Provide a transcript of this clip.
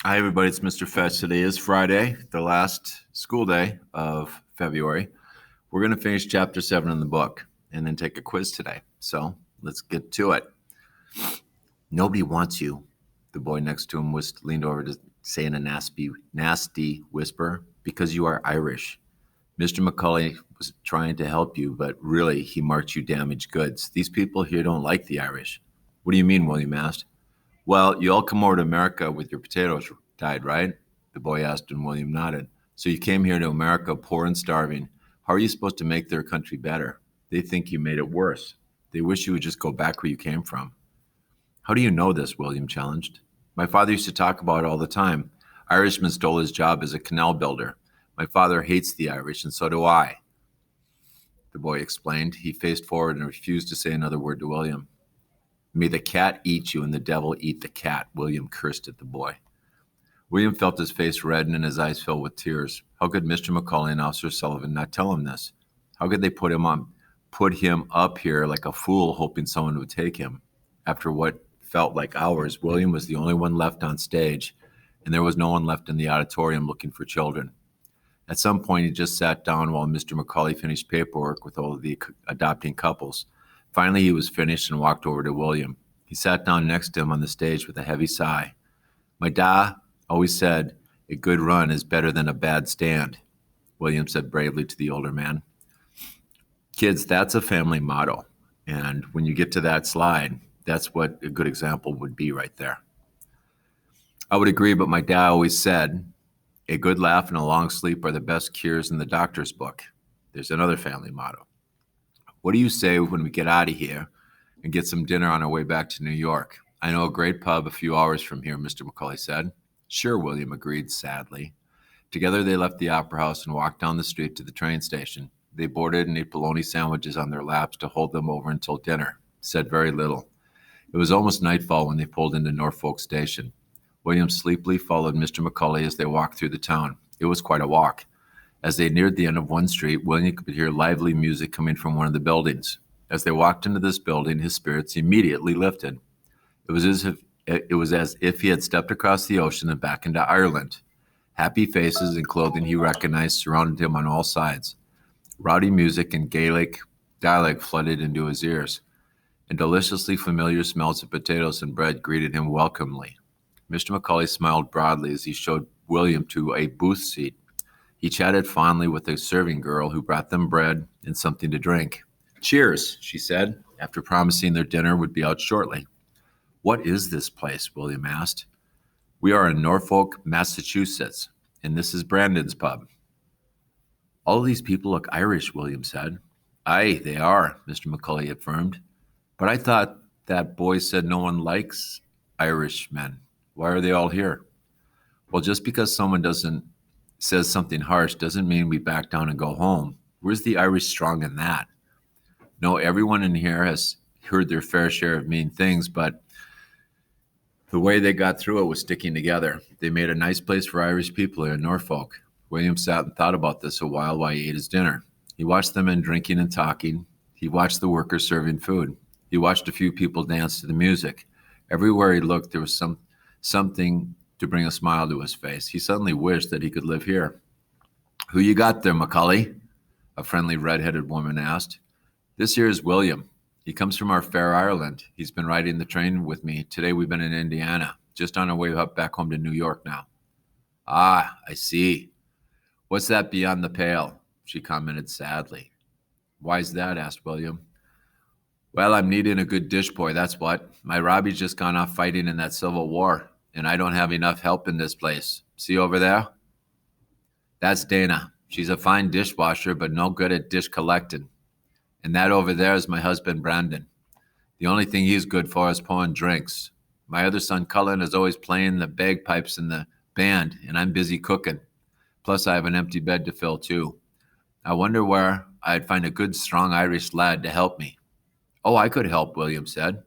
Hi, everybody. It's Mr. Fetch. Today is Friday, the last school day of February. We're going to finish chapter 7 in the book and then take a quiz today. So let's get to it. Nobody wants you. The boy next to him leaned over to say in a nasty whisper, because you are Irish. Mr. Macaulay was trying to help you, but really he marked you damaged goods. These people here don't like the Irish. What do you mean, William asked. Well, you all come over to America with your potatoes tied, right? The boy asked, and William nodded. So you came here to America poor and starving. How are you supposed to make their country better? They think you made it worse. They wish you would just go back where you came from. How do you know this? William challenged. My father used to talk about it all the time. Irishman stole his job as a canal builder. My father hates the Irish, and so do I. The boy explained. He faced forward and refused to say another word to William. May the cat eat you and the devil eat the cat, William cursed at the boy. William felt his face redden and his eyes fill with tears. How could Mr. Macaulay and Officer Sullivan not tell him this? How could they put him up here like a fool, hoping someone would take him? After what felt like hours, William was the only one left on stage, and there was no one left in the auditorium looking for children. At some point, he just sat down while Mr. Macaulay finished paperwork with all of the adopting couples. Finally, he was finished and walked over to William. He sat down next to him on the stage with a heavy sigh. My da always said, a good run is better than a bad stand, William said bravely to the older man. Kids, that's a family motto. And when you get to that slide, that's what a good example would be right there. I would agree, but my dad always said, a good laugh and a long sleep are the best cures in the doctor's book. There's another family motto. What do you say when we get out of here and get some dinner on our way back to New York? I know a great pub a few hours from here, Mr. Macaulay said. Sure, William agreed sadly. Together they left the opera house and walked down the street to the train station. They boarded and ate bologna sandwiches on their laps to hold them over until dinner, said very little. It was almost nightfall when they pulled into Norfolk Station. William sleepily followed Mr. Macaulay as they walked through the town. It was quite a walk. As they neared the end of one street, William could hear lively music coming from one of the buildings. As they walked into this building, his spirits immediately lifted. It was as if he had stepped across the ocean and back into Ireland. Happy faces and clothing he recognized surrounded him on all sides. Rowdy music and Gaelic dialect flooded into his ears, and deliciously familiar smells of potatoes and bread greeted him welcomely. Mr. Macaulay smiled broadly as he showed William to a booth seat. He chatted fondly with a serving girl who brought them bread and something to drink. Cheers, she said, after promising their dinner would be out shortly. What is this place? William asked. We are in Norfolk, Massachusetts, and this is Brandon's pub. All of these people look Irish, William said. Aye, they are, Mr. Macaulay affirmed. But I thought that boy said no one likes Irishmen. Why are they all here? Well, just because someone says something harsh doesn't mean we back down and go home. Where's the Irish strong in that? No, everyone in here has heard their fair share of mean things, but the way they got through it was sticking together. They made a nice place for Irish people here in Norfolk. William sat and thought about this a while he ate his dinner. He watched the men drinking and talking. He watched the workers serving food. He watched a few people dance to the music. Everywhere he looked, there was something to bring a smile to his face. He suddenly wished that he could live here. Who you got there, Macaulay? A friendly red-headed woman asked. This here is William. He comes from our fair Ireland. He's been riding the train with me. Today we've been in Indiana, just on our way up back home to New York now. Ah, I see. What's that beyond the pale? She commented sadly. Why's that? Asked William. Well, I'm needing a good dish boy, that's what. My Robbie's just gone off fighting in that Civil War, and I don't have enough help in this place. See over there? That's Dana. She's a fine dishwasher, but no good at dish collecting. And that over there is my husband, Brandon. The only thing he's good for is pouring drinks. My other son, Cullen, is always playing the bagpipes in the band, and I'm busy cooking. Plus, I have an empty bed to fill, too. I wonder where I'd find a good, strong Irish lad to help me. Oh, I could help, William said.